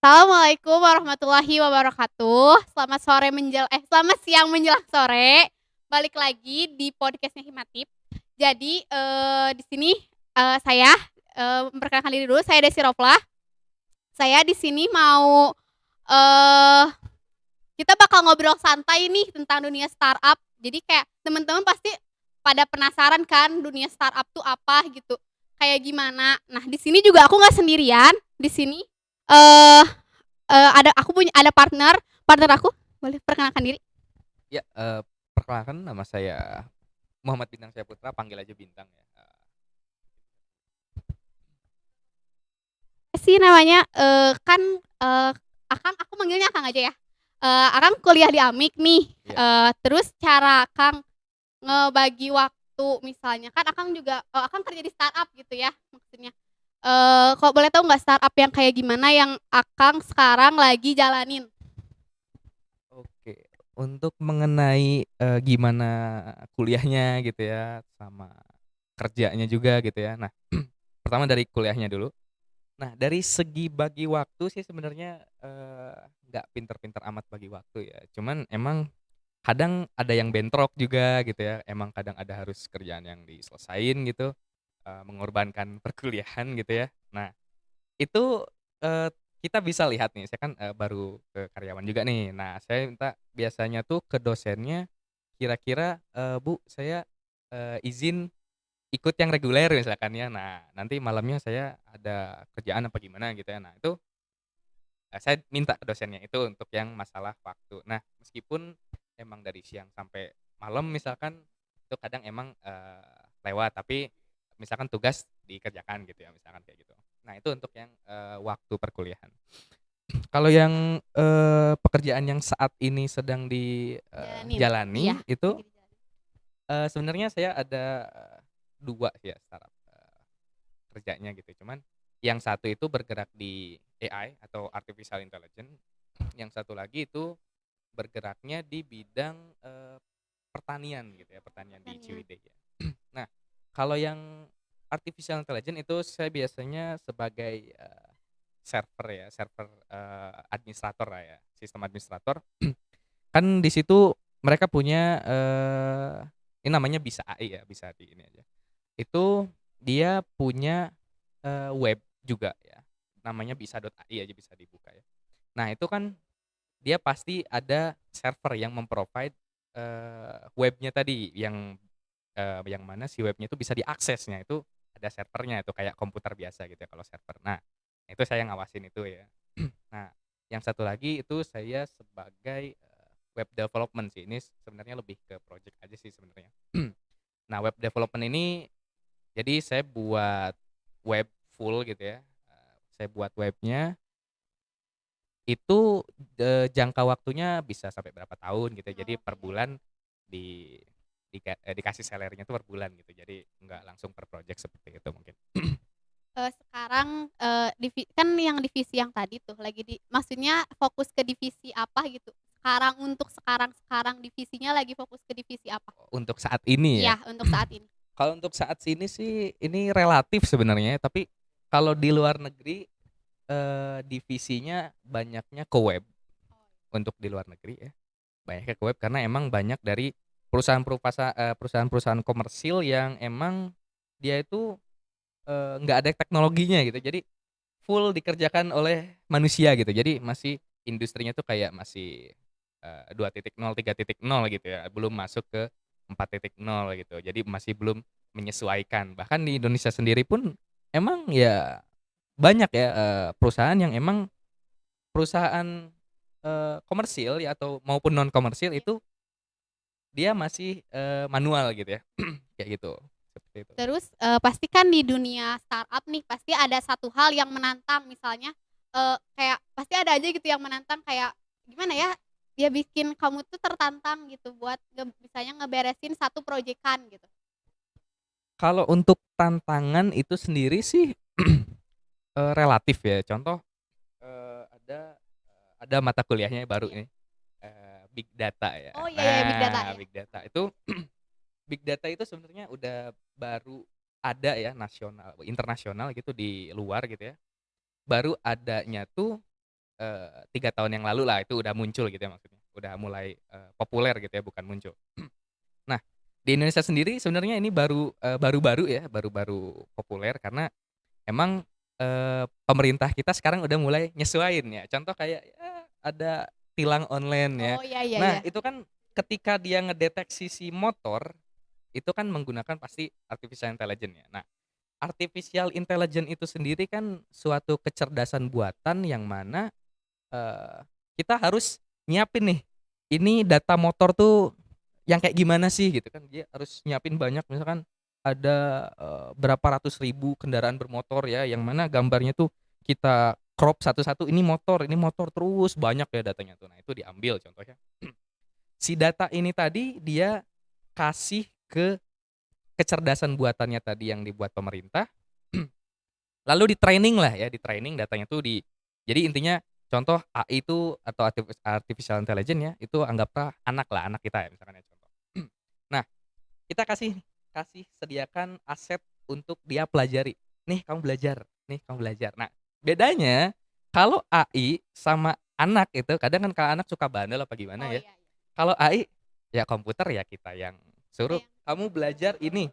Assalamualaikum warahmatullahi wabarakatuh. Selamat siang menjelang sore. Balik lagi di podcastnya Himatip. Jadi, di sini, saya, memperkenalkan diri dulu, saya Desi Roflah. Saya di sini mau, eee, kita bakal ngobrol santai nih tentang dunia startup. Jadi kayak teman-teman pasti pada penasaran kan dunia startup tuh apa gitu, kayak gimana. Nah, di sini juga aku nggak sendirian, di sini, eee ada partner aku, boleh perkenalkan diri? Ya, perkenalkan nama saya Muhammad Bintang Syahputra, panggil aja Bintang ya. Sih namanya, kan, Akang aku manggilnya Akang aja ya. Akang kuliah di Amik nih, Iya. terus cara Akang ngebagi waktu misalnya kan Akang juga Akang kerja di startup gitu ya maksudnya, kalau boleh tahu nggak startup yang kayak gimana yang Akang sekarang lagi jalanin? Oke, untuk mengenai, gimana kuliahnya gitu ya, sama kerjanya juga gitu ya. Nah, pertama dari kuliahnya dulu. Nah, dari segi bagi waktu sih sebenarnya, nggak pinter-pinter amat bagi waktu ya, cuman emang kadang ada yang bentrok juga gitu ya, emang kadang ada harus kerjaan yang diselesain gitu, mengorbankan perkuliahan gitu ya. Nah, itu, kita bisa lihat nih, saya kan, baru ke karyawan juga nih. Nah, saya minta biasanya tuh ke dosennya, kira-kira, "Bu, saya, izin ikut yang reguler," misalkan ya. Nah, nanti malamnya saya ada kerjaan apa gimana gitu ya. Nah, itu, saya minta ke dosennya itu untuk yang masalah waktu. Nah, meskipun emang dari siang sampai malam misalkan, itu kadang emang, lewat, tapi misalkan tugas dikerjakan gitu ya, misalkan kayak gitu. Nah, itu untuk yang, waktu perkuliahan. Kalau yang, pekerjaan yang saat ini sedang Jalanin? Iya, jalani itu, lagi dijalanin. sebenarnya saya ada, 2 ya startup, kerjanya gitu. Cuman yang satu itu bergerak di AI atau artificial intelligence, yang satu lagi itu bergeraknya di bidang, pertanian gitu ya, pertanian di Pertanian. Ciwidey ya. Nah, kalau yang artificial intelligence itu saya biasanya sebagai, server, administrator lah ya, sistem administrator. Kan di situ mereka punya, ini namanya Bisa AI ya, bisa di ini aja. Itu dia punya, web juga ya, namanya bisa.ai aja bisa dibuka ya. Nah, itu kan dia pasti ada server yang mem-provide, webnya tadi yang mana si webnya itu bisa diaksesnya itu ada servernya itu kayak komputer biasa gitu ya kalau server. Nah, itu saya ngawasin itu ya. Nah, yang satu lagi itu saya sebagai, web development sih, ini sebenarnya lebih ke project aja sih sebenarnya. Nah, web development ini jadi saya buat web full gitu ya, saya buat webnya itu, jangka waktunya bisa sampai berapa tahun gitu ya. Jadi per Oke. bulan di dikasih salary-nya tuh per bulan gitu. Jadi nggak langsung per project seperti itu mungkin. Sekarang, kan yang divisi yang tadi tuh lagi maksudnya fokus ke divisi apa gitu? Sekarang divisinya lagi fokus ke divisi apa? Untuk saat ini ya. Iya, untuk saat ini. Kalau untuk saat sini sih ini relatif sebenarnya ya, tapi kalau di luar negeri, divisinya banyaknya ke web, untuk di luar negeri ya, banyaknya ke web karena emang banyak dari perusahaan-perusahaan komersil yang emang dia itu, nggak ada teknologinya gitu. Jadi full dikerjakan oleh manusia gitu. Jadi masih industrinya tuh kayak masih, 2.0, 3.0 gitu ya, belum masuk ke 4.0 gitu. Jadi masih belum menyesuaikan. Bahkan di Indonesia sendiri pun emang ya banyak ya, perusahaan yang emang perusahaan, komersil ya atau maupun non komersil Iya. itu dia masih, manual gitu ya, kayak gitu, seperti itu. Terus, pasti kan di dunia startup nih pasti ada satu hal yang menantang misalnya, kayak pasti ada aja gitu yang menantang kayak gimana ya, dia bikin kamu tuh tertantang gitu buat misalnya ngeberesin satu projekan gitu. Kalau untuk tantangan itu sendiri sih, relatif ya. Contoh, ada mata kuliahnya baru Iya. ini, big data ya. Oh, iya iya, big data Nah, ya. big data itu big data itu sebenarnya udah baru ada ya nasional internasional gitu di luar gitu ya. Baru adanya tuh 3 tahun yang lalu lah itu udah muncul gitu ya maksudnya, udah mulai, populer gitu ya bukan muncul. Nah, di Indonesia sendiri sebenarnya ini baru-baru ya, baru-baru populer karena emang, pemerintah kita sekarang udah mulai nyesuaiin ya. Contoh kayak ya ada tilang online ya. Oh, iya iya Nah, iya. itu kan ketika dia ngedeteksi si motor, itu kan menggunakan pasti artificial intelligence ya. Nah, artificial intelligence itu sendiri kan suatu kecerdasan buatan yang mana, eee, kita harus nyiapin nih, ini data motor tuh yang kayak gimana sih gitu kan, dia harus nyiapin banyak misalkan ada, berapa ratus ribu kendaraan bermotor ya, yang mana gambarnya tuh kita crop satu-satu, ini motor, terus banyak ya datanya tuh. Nah itu diambil contohnya. Si data ini tadi dia kasih ke kecerdasan buatannya tadi yang dibuat pemerintah, lalu di-training lah ya, di-training datanya tuh jadi intinya contoh AI itu atau artificial intelligence ya, itu anggaplah anak lah, anak kita ya misalkan ya contoh. Nah, kita kasih sediakan aset untuk dia pelajari. "Nih kamu belajar nih kamu belajar." Nah, bedanya kalau AI sama anak itu kadang kan kalau anak suka bandel apa gimana Oh, ya. iya iya. Kalau AI, ya komputer ya kita yang Kita suruh, yang "Kamu belajar ini."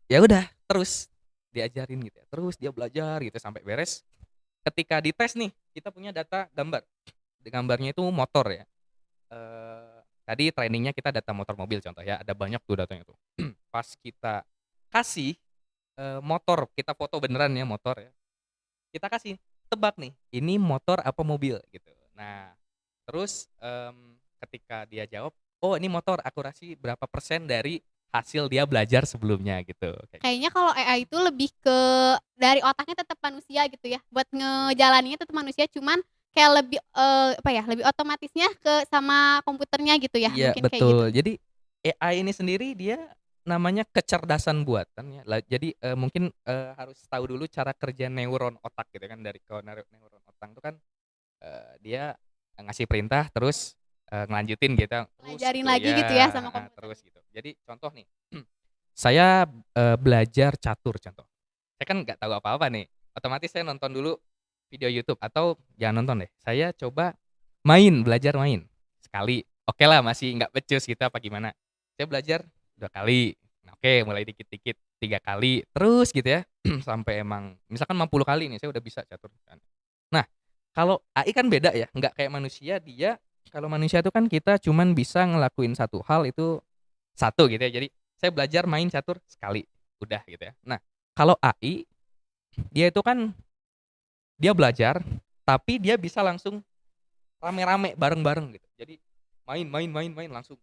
Ya udah, terus diajarin gitu ya, terus dia belajar gitu sampai beres. Ketika dites nih, kita punya data gambar. Gambarnya itu motor ya. Tadi trainingnya kita data motor mobil contoh ya, ada banyak tuh datanya tuh. Pas kita kasih, motor, kita foto beneran ya motor ya, kita kasih, tebak nih, ini motor apa mobil gitu. Nah, terus, ketika dia jawab, "Oh ini motor," akurasi berapa persen dari hasil dia belajar sebelumnya gitu, kayak gitu. kayaknya kalau AI itu lebih ke dari otaknya tetap manusia gitu ya, buat ngejalaninnya tetap manusia, cuman kayak lebih, apa ya, lebih otomatisnya ke sama komputernya gitu ya, Iya mungkin kayak gitu. betul. Jadi AI ini sendiri dia namanya kecerdasan buatan ya. Jadi, mungkin, harus tahu dulu cara kerja neuron otak gitu kan dari kalau neuron otak itu kan, dia ngasih perintah terus, ngelanjutin gitu terus Pelajarin gitu lagi gitu ya ya sama heeh, komputer terus gitu. gitu. Jadi contoh nih, saya, belajar catur contoh. Saya kan nggak tahu apa-apa nih, otomatis saya nonton dulu video YouTube atau jangan nonton deh, saya coba belajar main. Sekali, okelah masih nggak becus gitu apa gimana. Saya belajar 2 kali, nah oke mulai dikit-dikit, 3 kali, terus gitu ya, sampai emang misalkan 50 kali nih saya udah bisa catur kan. Nah, kalau AI kan beda ya, nggak kayak manusia dia kalau manusia itu kan kita cuman bisa ngelakuin satu hal itu satu gitu ya, jadi saya belajar main catur sekali, udah gitu ya. Nah, kalau AI dia itu kan dia belajar, tapi dia bisa langsung rame-rame, bareng-bareng gitu. Jadi main langsung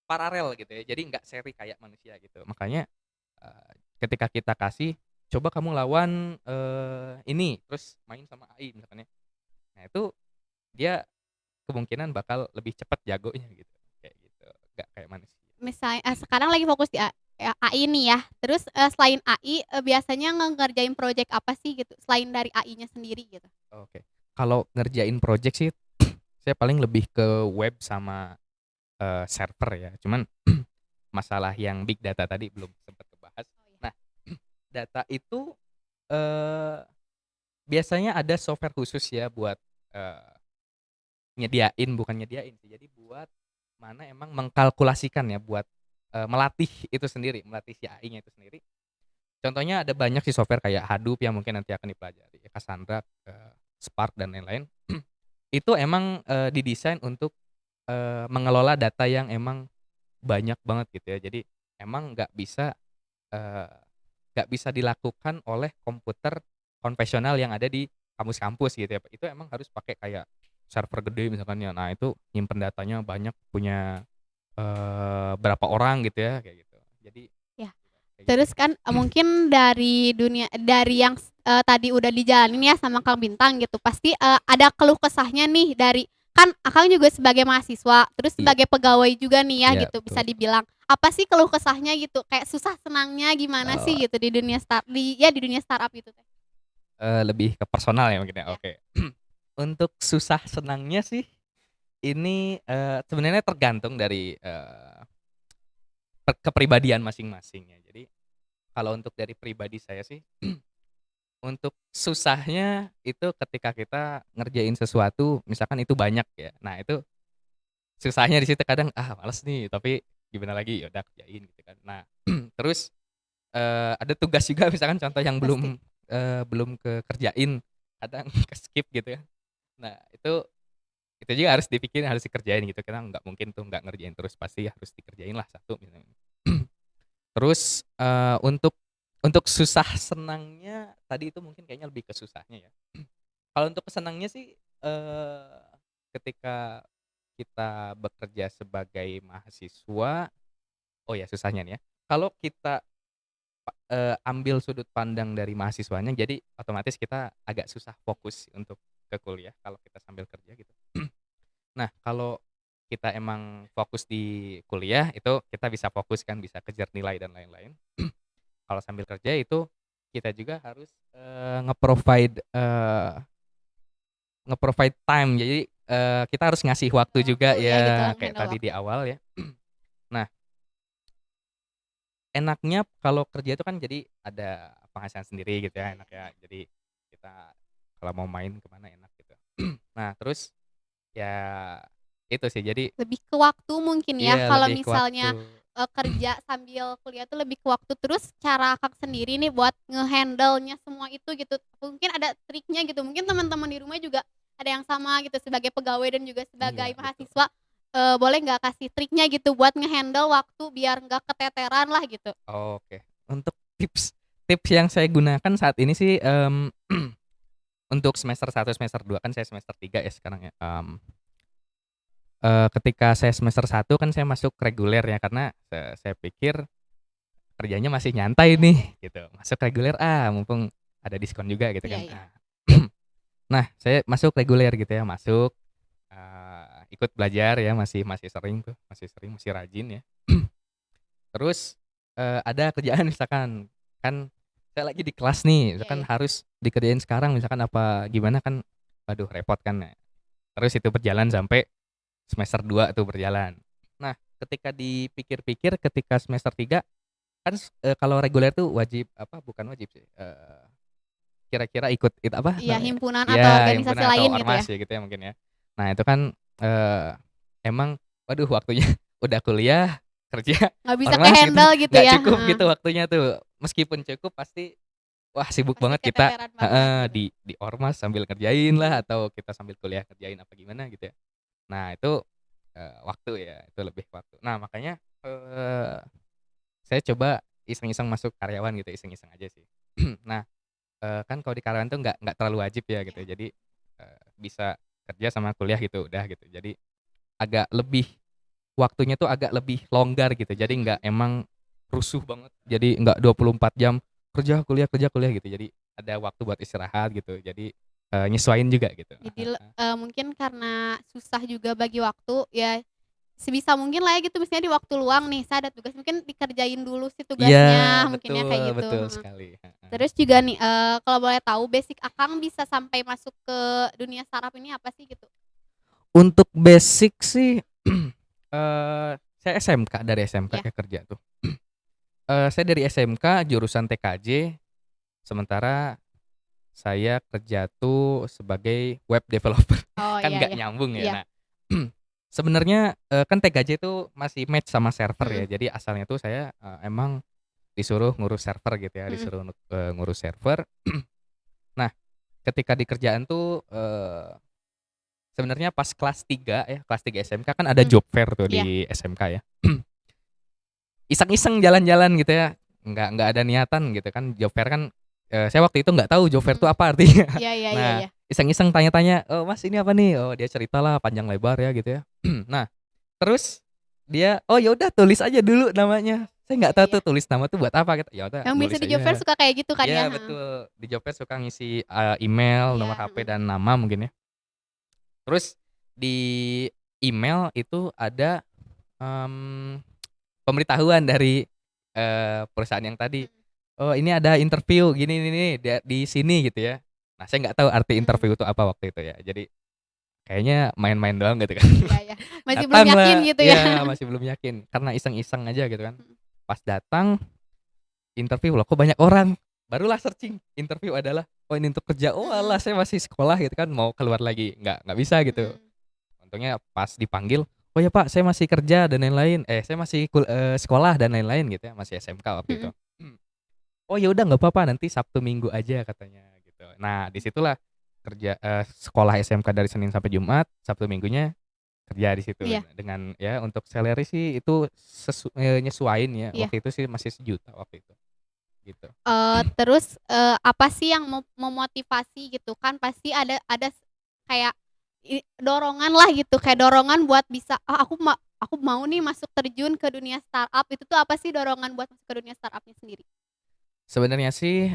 paralel gitu ya. Jadi nggak seri kayak manusia gitu. Makanya, ketika kita kasih, "Coba kamu lawan, ini," terus main sama AI misalkan ya. Nah itu dia kemungkinan bakal lebih cepet jagonya gitu, kayak gitu. Nggak kayak manusia. Misalnya sekarang lagi fokus di AI nih ya, terus, selain AI, biasanya ngerjain project apa sih gitu, selain dari AI-nya sendiri gitu? Oke. Kalau ngerjain project sih, saya paling lebih ke web sama, server ya. Cuman masalah yang big data tadi belum sempat kebahas. Oh iya. Nah, data itu, biasanya ada software khusus ya buat, eee, bukan nyediain sih, jadi buat mana emang mengkalkulasikan ya buat, melatih itu sendiri, melatih si AI-nya itu sendiri. Contohnya ada banyak sih software kayak Hadoop yang mungkin nanti akan dipelajari, Cassandra, Spark dan lain-lain. Itu emang, didesain untuk, mengelola data yang emang banyak banget gitu ya. Jadi emang eee, nggak bisa dilakukan oleh komputer konvensional yang ada di kampus-kampus gitu ya. Itu emang harus pakai kayak server gede misalkan ya. Nah itu nyimpen datanya banyak, punya, berapa orang gitu ya, kayak gitu. Jadi Ya. kayak gitu Terus sih. kan, mungkin dari yang tadi udah dijalanin ya sama Kang Bintang gitu, pasti, ada keluh kesahnya nih dari kan Akang juga sebagai mahasiswa, terus Iya sebagai pegawai juga nih ya iya gitu bisa betul. dibilang. Apa sih keluh kesahnya gitu? Kayak susah senangnya gimana Oh, sih gitu di dunia di dunia startup itu teh? lebih ke personal ya mungkin ya, Ya. oke. Untuk susah senangnya sih ini, sebenarnya tergantung dari, kepribadian masing-masing ya. Jadi kalau untuk dari pribadi saya sih Untuk susahnya itu ketika kita ngerjain sesuatu misalkan itu banyak ya. Nah, itu susahnya di situ kadang, males nih, tapi gimana lagi, ya udah kerjain gitu kan. Nah, terus, ada tugas juga misalkan contoh yang Pasti. belum kekerjain, kadang ke-skip gitu ya. Nah, itu juga harus dipikirin, harus dikerjain gitu, karena nggak mungkin tuh nggak ngerjain terus, pasti harus dikerjain lah satu misalnya. Terus, untuk susah senangnya tadi itu mungkin kayaknya lebih ke susahnya ya. Kalau untuk kesenangnya sih, ketika kita bekerja sebagai mahasiswa, oh ya susahnya nih ya, kalau kita, ambil sudut pandang dari mahasiswanya, jadi otomatis kita agak susah fokus untuk ke kuliah kalau kita sambil kerja gitu. Nah, kalau kita emang fokus di kuliah, itu kita bisa fokus kan, bisa kejar nilai dan lain-lain. Kalau sambil kerja itu kita juga harus, nge-provide time. Jadi, kita harus ngasih waktu juga Waktu ya gitu, ya, kayak handle tadi di waktu. awal ya. Nah, enaknya kalau kerja itu kan jadi ada penghasilan sendiri gitu Iya ya, iya enak ya. iya. Jadi kita kalau mau main ke mana enak gitu. Nah, terus ya itu sih, jadi Lebih ke waktu mungkin iya ya, kalau lebih ke waktu. misalnya, kerja sambil kuliah tuh lebih ke waktu. Terus cara Kakak sendiri nih buat nge-handle-nya semua itu gitu, mungkin ada triknya gitu, mungkin teman-teman di rumah juga ada yang sama gitu sebagai pegawai dan juga sebagai Iya, betul. mahasiswa, boleh nggak kasih triknya gitu buat nge-handle waktu biar nggak keteteran lah gitu? Oke. Untuk tips tips yang saya gunakan saat ini sih, untuk semester 1 semester 2 kan saya semester 3 ya sekarang ya, ketika saya semester 1 kan saya masuk reguler ya karena, saya pikir kerjanya masih nyantai Iya iya. nih gitu, masuk reguler, mumpung ada diskon juga gitu Iya kan, iya. Nah, saya masuk reguler gitu ya, masuk, ikut belajar ya, masih masih sering tuh, masih rajin ya. Terus, ada kerjaan misalkan, kan saya lagi di kelas nih, Iya misalkan iya. harus dikerjain sekarang misalkan apa gimana kan, waduh repot kan ya. Terus itu berjalan sampai semester 2 tuh berjalan. Nah, ketika dipikir-pikir ketika semester 3 kan, kalau reguler tuh wajib apa, bukan wajib sih, kira-kira ikut apa Iya, namanya, himpunan atau ya organisasi himpunan atau lain gitu ya? ormas ya gitu ya mungkin ya. Nah itu kan, emang waduh waktunya udah kuliah, kerja, Nggak bisa ormas gitu, ke-handle gitu nggak ya? cukup Heeh. gitu waktunya tuh. Meskipun cukup pasti, wah sibuk Pasti banget kita, keteteran banget heeh, gitu. di ormas sambil ngerjain lah atau kita sambil kuliah kerjain apa gimana gitu ya. Nah itu, waktu ya, itu lebih ke waktu. Nah makanya, saya coba iseng-iseng masuk karyawan gitu, iseng-iseng aja sih. Nah, kan kalau di karyawan tuh nggak terlalu wajib ya gitu, Iya. jadi, bisa kerja sama kuliah gitu, udah gitu. Jadi agak lebih waktunya tuh agak lebih longgar gitu, jadi Mhm nggak mhm. emang rusuh banget, jadi nggak 24 jam kerja, kuliah gitu, jadi ada waktu buat istirahat gitu, jadi, nyesuaiin juga gitu, Jadi heeh. mungkin karena susah juga bagi waktu, ya sebisa mungkin lah ya gitu, misalnya di waktu luang nih, saya ada tugas, mungkin dikerjain dulu sih Iya, tugasnya, mungkin ya betul kayak gitu, betul heeh. sekali, heeh. Terus juga nih, kalau boleh tahu basic Akang bisa sampai masuk ke dunia startup ini apa sih gitu? Untuk basic sih, saya SMK, dari SMK Ya. ya kerja tuh. Saya dari SMK jurusan TKJ, sementara saya kerja tuh sebagai web developer, Oh, kan iya nggak iya. nyambung ya. Iya. Nah, sebenarnya, kan TKJ itu masih match sama server ya, Mhm. jadi asalnya tuh saya, emang disuruh ngurus server gitu ya, Mhm. disuruh ngurus server. Nah, ketika di kerjaan tuh, sebenarnya pas kelas 3 ya, kelas 3 SMK kan ada Mhm. job fair tuh Iya. di SMK ya. Iseng-iseng jalan-jalan gitu ya, nggak ada niatan gitu kan, job fair kan, saya waktu itu nggak tahu job fair Mhm. itu apa artinya. Iya iya iya Nah, iya. iseng-iseng tanya-tanya, "Mas ini apa nih?" Oh dia ceritalah panjang lebar ya gitu ya. Nah, terus dia, "Oh ya udah tulis aja dulu namanya." Saya nggak Iya tahu iya. tuh tulis nama tuh buat apa gitu, ya udah Yang biasa nulis di job fair aja. suka kayak gitu kan ya? Iya Heeh. betul, di job fair suka ngisi, email, nomor Iya, HP mhm. dan nama mungkin ya. Terus di email itu ada, mmm, pemberitahuan dari, perusahaan yang tadi, Mhm. "Oh ini ada interview gini nih di sini," gitu ya. Nah saya nggak tahu arti Mhm. interview itu apa waktu itu ya. Jadi kayaknya main-main doang gitu kan. Iya iya. Masih belum yakin Datanglah, gitu ya? ya masih belum yakin karena iseng-iseng aja gitu kan. Mhm. Pas datang interview, loh kok banyak orang. barulah searching, interview adalah, "Oh ini untuk kerja." Oh alah Mm-mm. saya masih sekolah gitu kan, mau keluar lagi, nggak bisa gitu. Mm-mm. Untungnya pas dipanggil, "Oh ya Pak saya masih kerja dan lain-lain, saya masih sekolah dan lain-lain," gitu ya, masih SMK waktu itu. Mm-mm. "Oh ya udah nggak apa-apa nanti Sabtu Minggu aja," katanya gitu. Nah disitulah kerja, sekolah SMK dari Senin sampai Jumat, Sabtu Minggunya kerja di situ. Iya, Dengan ya untuk salary sih itu nyesuaiin ya, iya. waktu itu sih masih 1 juta waktu itu, gitu. Terus apa sih yang memotivasi gitu kan pasti ada kayak dorongan lah gitu kayak dorongan buat bisa aku mau nih masuk terjun ke dunia startup itu tuh apa sih dorongan buat masuk ke dunia startupnya sendiri? Sebenarnya sih,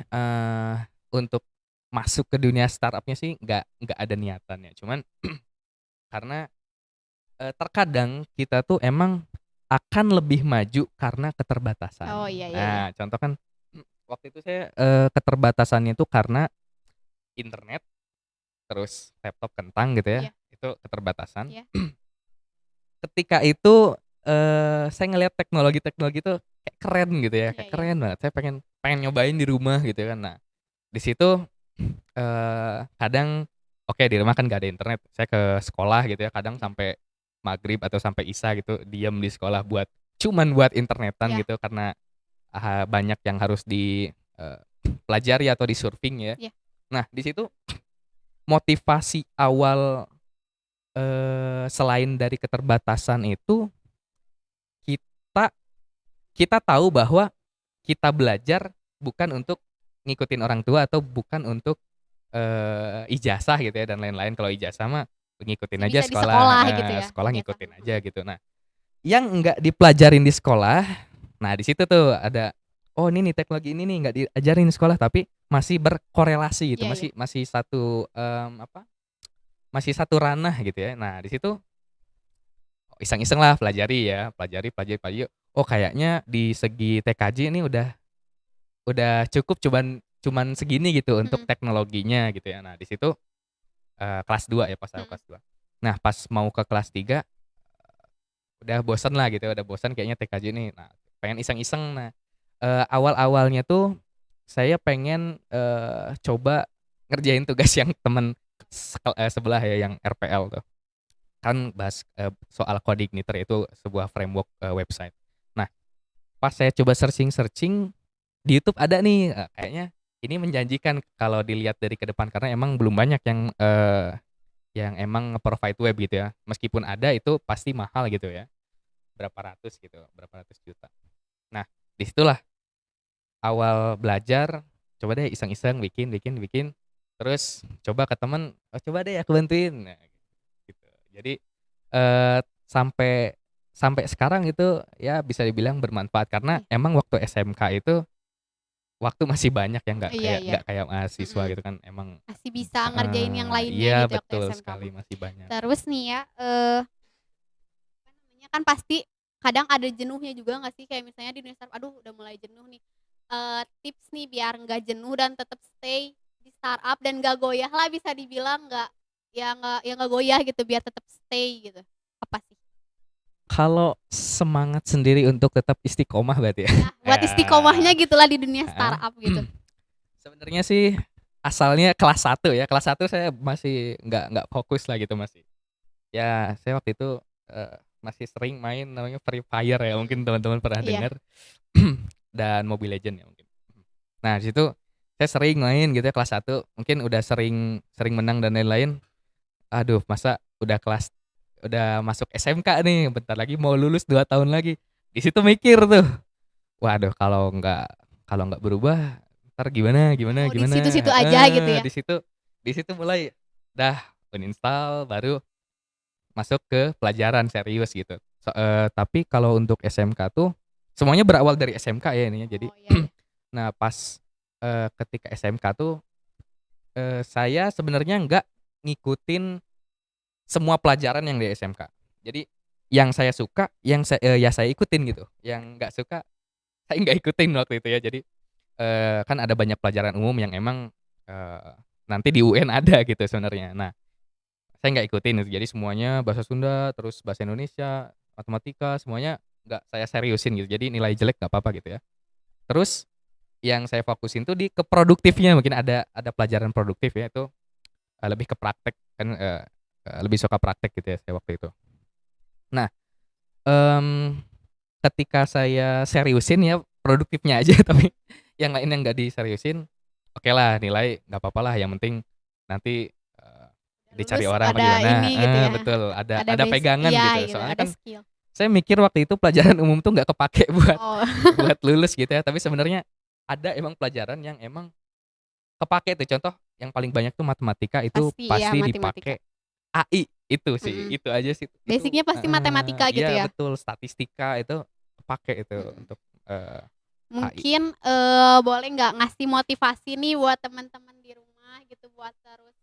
untuk masuk ke dunia startup-nya sih nggak ada niatan ya, cuman karena, terkadang kita tuh emang akan lebih maju karena keterbatasan. Oh iya iya iya. Nah contoh kan, waktu itu saya, keterbatasannya itu karena internet, terus laptop kentang gitu ya, Iya itu keterbatasan. iya Ketika itu, saya ngelihat teknologi-teknologi itu kayak keren gitu ya, iya kayak iya. keren banget. Saya pengen pengen nyobain di rumah gitu kan. Nah, di situ, kadang oke di rumah kan gak ada internet, saya ke sekolah gitu ya, kadang Iya sampai maghrib atau sampai isya gitu, diem di sekolah cuman buat internetan iya gitu karena, banyak yang harus pelajari atau di-surfing ya. iya. Nah, di situ motivasi awal, selain dari keterbatasan itu, kita kita tahu bahwa kita belajar bukan untuk ngikutin orang tua atau bukan untuk, ijazah gitu ya dan lain-lain. Kalau ijazah mah ngikutin Masih aja bisa di sekolah sekolah heeh, gitu ya sekolah ijazah ngikutin mah. aja gitu. Nah, yang enggak dipelajarin di sekolah, nah di situ tuh ada, oh ini nih teknologi ini nih nggak diajarin di sekolah tapi masih berkorelasi gitu, Iya iya. masih masih satu, masih satu ranah gitu ya. Nah di situ iseng-iseng lah pelajari ya, pelajari pelajari pelajari, oh kayaknya di segi TKJ ini udah cukup cuman cuman segini gitu untuk Mm-mm. teknologinya gitu ya. Nah di situ, kelas 2 ya pas aku Mm-mm. kelas 2. Nah pas mau ke kelas 3 udah bosen lah gitu, udah bosen kayaknya TKJ ini. Nah pengen iseng-iseng. Nah, awal-awalnya tuh saya pengen, coba ngerjain tugas yang temen sebelah ya yang RPL tuh. Kan bahas, soal Codeigniter itu sebuah framework, website. Nah pas saya coba searching-searching di YouTube ada nih, kayaknya ini menjanjikan kalau dilihat dari ke depan karena emang belum banyak yang emang nge-provide web gitu ya. Meskipun ada itu pasti mahal gitu ya, berapa ratus gitu, berapa ratus juta. Nah, disitulah awal belajar, coba deh iseng-iseng bikin bikin bikin, terus coba ke temen, coba deh aku bantuin." Nah, gitu. Jadi, sampai sampai sekarang itu ya bisa dibilang bermanfaat karena Iya. emang waktu SMK itu waktu masih banyak ya, Iya iya. nggak kayak mahasiswa Mm-mm. gitu kan emang Masih bisa ngerjain yang heeh, lainnya iya gitu ya waktu betul SMK sekali mah. masih banyak. Terus nih ya, apa namanya, kan pasti kadang ada jenuhnya juga nggak sih? Kayak misalnya di dunia startup, aduh udah mulai jenuh nih. Tips nih biar nggak jenuh dan tetap stay di startup dan nggak goyah lah bisa dibilang nggak goyah gitu biar tetap stay gitu. Apa sih? Kalau semangat sendiri untuk tetap istiqomah berarti ya? Ya, buat Ya, istiqomahnya gitulah di dunia heeh. startup gitu. Sebenarnya sih asalnya kelas 1 ya, kelas 1 saya masih nggak fokus lah gitu masih. Ya saya waktu itu, masih sering main namanya Free Fire ya Mm-mm. mungkin teman-teman pernah Iya. dengar, dan Mobile Legends ya mungkin. Nah di situ saya sering main gitu ya kelas 1 mungkin udah sering sering menang dan lain-lain, aduh masa udah masuk SMK nih, bentar lagi mau lulus 2 tahun lagi. Di situ mikir tuh, waduh kalau nggak berubah entar gimana Nggak gimana mau di gimana, situ-situ aja gitu heeh, ya. di situ mulai dah uninstall baru masuk ke pelajaran serius gitu. Tapi kalau untuk SMK tuh semuanya berawal dari SMK ya ininya jadi Oh iya iya. nah pas, ketika SMK tuh, saya sebenarnya nggak ngikutin semua pelajaran yang di SMK. Jadi yang saya suka, ya saya ikutin gitu, yang nggak suka, saya nggak ikutin waktu itu ya. Jadi, kan ada banyak pelajaran umum yang emang, eee, nanti di UN ada gitu sebenarnya. Nah, saya nggak ikutin itu. Jadi semuanya bahasa Sunda, terus bahasa Indonesia, matematika, semuanya nggak saya seriusin gitu. Jadi nilai jelek nggak apa-apa gitu ya. Terus yang saya fokusin tuh di ke produktifnya, mungkin ada pelajaran produktif ya itu, lebih ke praktek kan, lebih suka praktek gitu ya saya waktu itu. Nah, mmm, ketika saya seriusin ya produktifnya aja tapi yang lainnya nggak diseriusin, okelah nilai nggak papalah yang penting nanti, dicari Lulus orang apa ada gimana, ini gitu ya, betul ada ada basic pegangan iya gitu. gitu, Soalnya ada kan skill. saya mikir waktu itu pelajaran umum tuh nggak kepakai buat Oh, buat lulus gitu ya, tapi sebenarnya ada emang pelajaran yang emang kepakai tuh. Contoh yang paling banyak tuh matematika itu pasti ya pasti matematika. dipakai AI, itu sih, Mhm. itu aja sih, itu Basic-nya pasti matematika gitu iya ya? betul, statistika itu kepakai itu Mhm. untuk, AI. Mungkin, boleh nggak ngasih motivasi nih buat teman-teman di rumah gitu buat terus,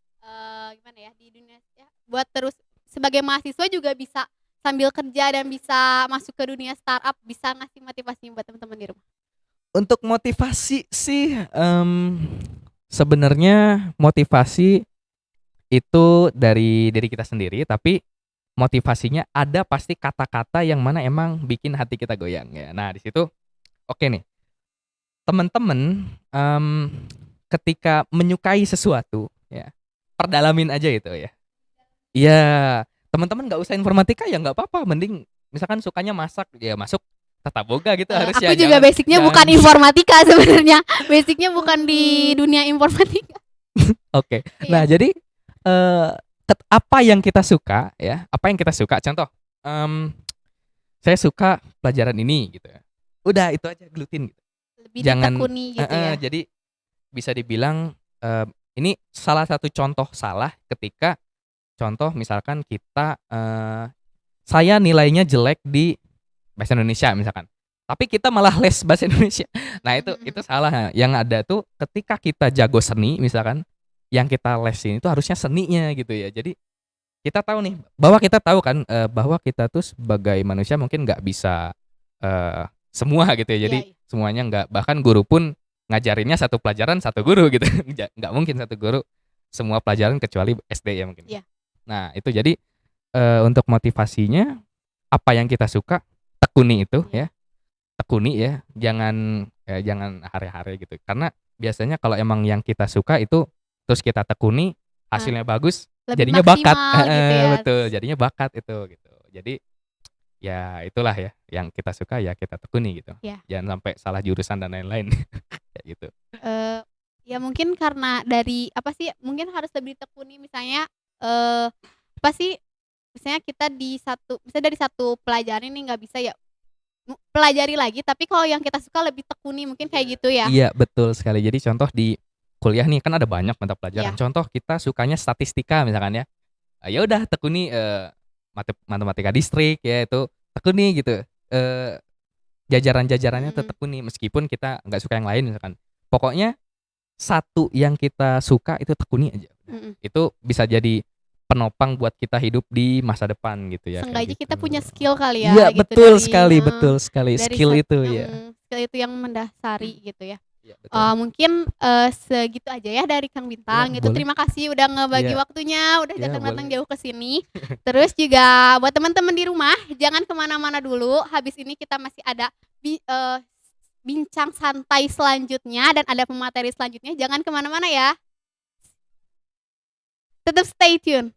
gimana ya, di dunia ya buat terus sebagai mahasiswa juga bisa sambil kerja dan bisa masuk ke dunia startup, bisa ngasih motivasi buat teman-teman di rumah? Untuk motivasi sih, sebenarnya motivasi itu dari diri kita sendiri, tapi motivasinya ada pasti kata-kata yang mana emang bikin hati kita goyang ya. Nah di situ oke nih, temen-temen, ketika menyukai sesuatu ya, perdalamin aja itu ya. Iya, teman-teman nggak usah informatika ya nggak apa-apa, mending misalkan sukanya masak, ya masuk tata boga gitu Aku harusnya, juga jangan basic-nya bukan jangan informatika sebenarnya, basic-nya bukan di dunia informatika. oke. Nah Iya. jadi, eee, apa yang kita suka ya, apa yang kita suka contoh, mmm, saya suka pelajaran ini gitu ya, udah itu aja gelutin gitu. Lebih Jangan ditekuni gitu heeh, ya? jadi bisa dibilang, ini salah satu contoh salah ketika contoh misalkan kita, saya nilainya jelek di bahasa Indonesia misalkan, tapi kita malah les bahasa Indonesia. Nah Mhm itu mhm. salah, yang ada tuh ketika kita jago seni misalkan, yang kita lesin itu harusnya seninya gitu ya. Jadi kita tahu nih, bahwa kita tahu kan, bahwa kita tuh sebagai manusia mungkin nggak bisa, semua gitu ya. Iya Jadi iya. semuanya nggak, bahkan guru pun ngajarinnya satu pelajaran satu guru gitu. Nggak mungkin satu guru semua pelajaran kecuali SD ya mungkin. Iya. Nah itu jadi, untuk motivasinya, apa yang kita suka, tekuni itu Iya. ya, tekuni ya, jangan hare-hare gitu. Karena biasanya kalau emang yang kita suka itu, terus kita tekuni, Nah, hasilnya bagus, lebih jadinya bakat maksimal gitu heeh, ya? betul, jadinya bakat itu, gitu. Jadi, ya itulah ya, yang kita suka ya kita tekuni gitu. Iya. Jangan sampai salah jurusan dan lain-lain, kayak gitu. Eee, ya mungkin karena dari apa sih, mungkin harus lebih tekuni misalnya, eee, apa sih, misalnya kita misalnya dari satu pelajaran ini nggak bisa ya, pelajari lagi tapi kalau yang kita suka lebih tekuni mungkin Iya. kayak gitu ya? Iya, betul sekali. Jadi contoh di kuliah nih, kan ada banyak mata pelajaran. Iya. Contoh kita sukanya statistika misalkan ya, ya udah tekuni, matematika distrik ya itu, tekuni gitu, jajaran-jajarannya tuh Mhm tekuni meskipun kita nggak suka yang lain misalkan. Pokoknya satu yang kita suka itu tekuni aja udah. mhm. Itu bisa jadi penopang buat kita hidup di masa depan gitu ya, kayak Seenggaknya gitu. kita punya skill kali ya Iya gitu dari betul sekali, dari skill itu ya. skill itu yang mendasari gitu ya. Iya betul. Mungkin, segitu aja ya dari Kang Iya Bintang gitu. boleh, Terima kasih udah ngebagi iya waktunya, udah iya datang-datang boleh. jauh ke sini. Terus juga buat teman-teman di rumah, jangan kemana mana dulu, habis ini kita masih ada bincang santai selanjutnya dan ada pemateri selanjutnya, jangan kemana mana ya, tetap stay tune.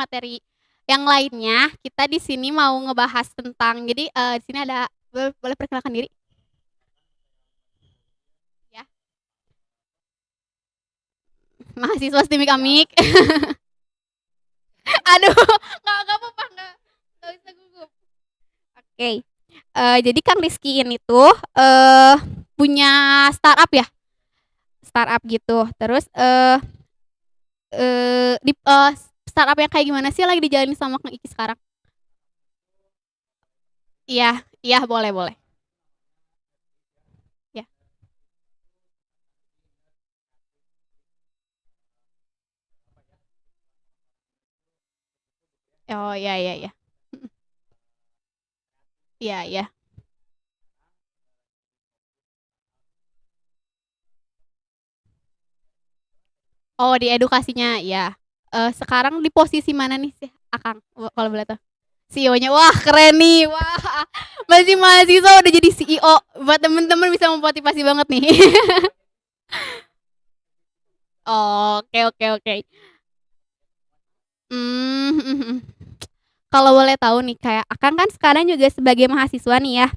materi yang lainnya. Kita di sini mau ngebahas tentang jadi di sini ada boleh perkenalkan diri? Ya, mahasiswa STIMIK Amik. Aduh, nggak apa-apa, nggak bisa gugup. Oke. Jadi Kang Rizky ini tuh punya startup ya, startup gitu. Terus di startup yang kayak gimana sih lagi dijalanin sama Kang Iki sekarang? Iya, iya boleh boleh. Ya. Oh iya iya iya. Mm, iya iya. Oh di edukasinya ya. Sekarang di posisi mana nih sih Akang? Kalau boleh tahu. CEO-nya, wah keren nih, wah masih mahasiswa udah jadi CEO. Buat temen-temen bisa memotivasi banget nih. Oke oke oke. Hmm, kalau boleh tahu nih, kayak Akang kan sekarang juga sebagai mahasiswa nih ya,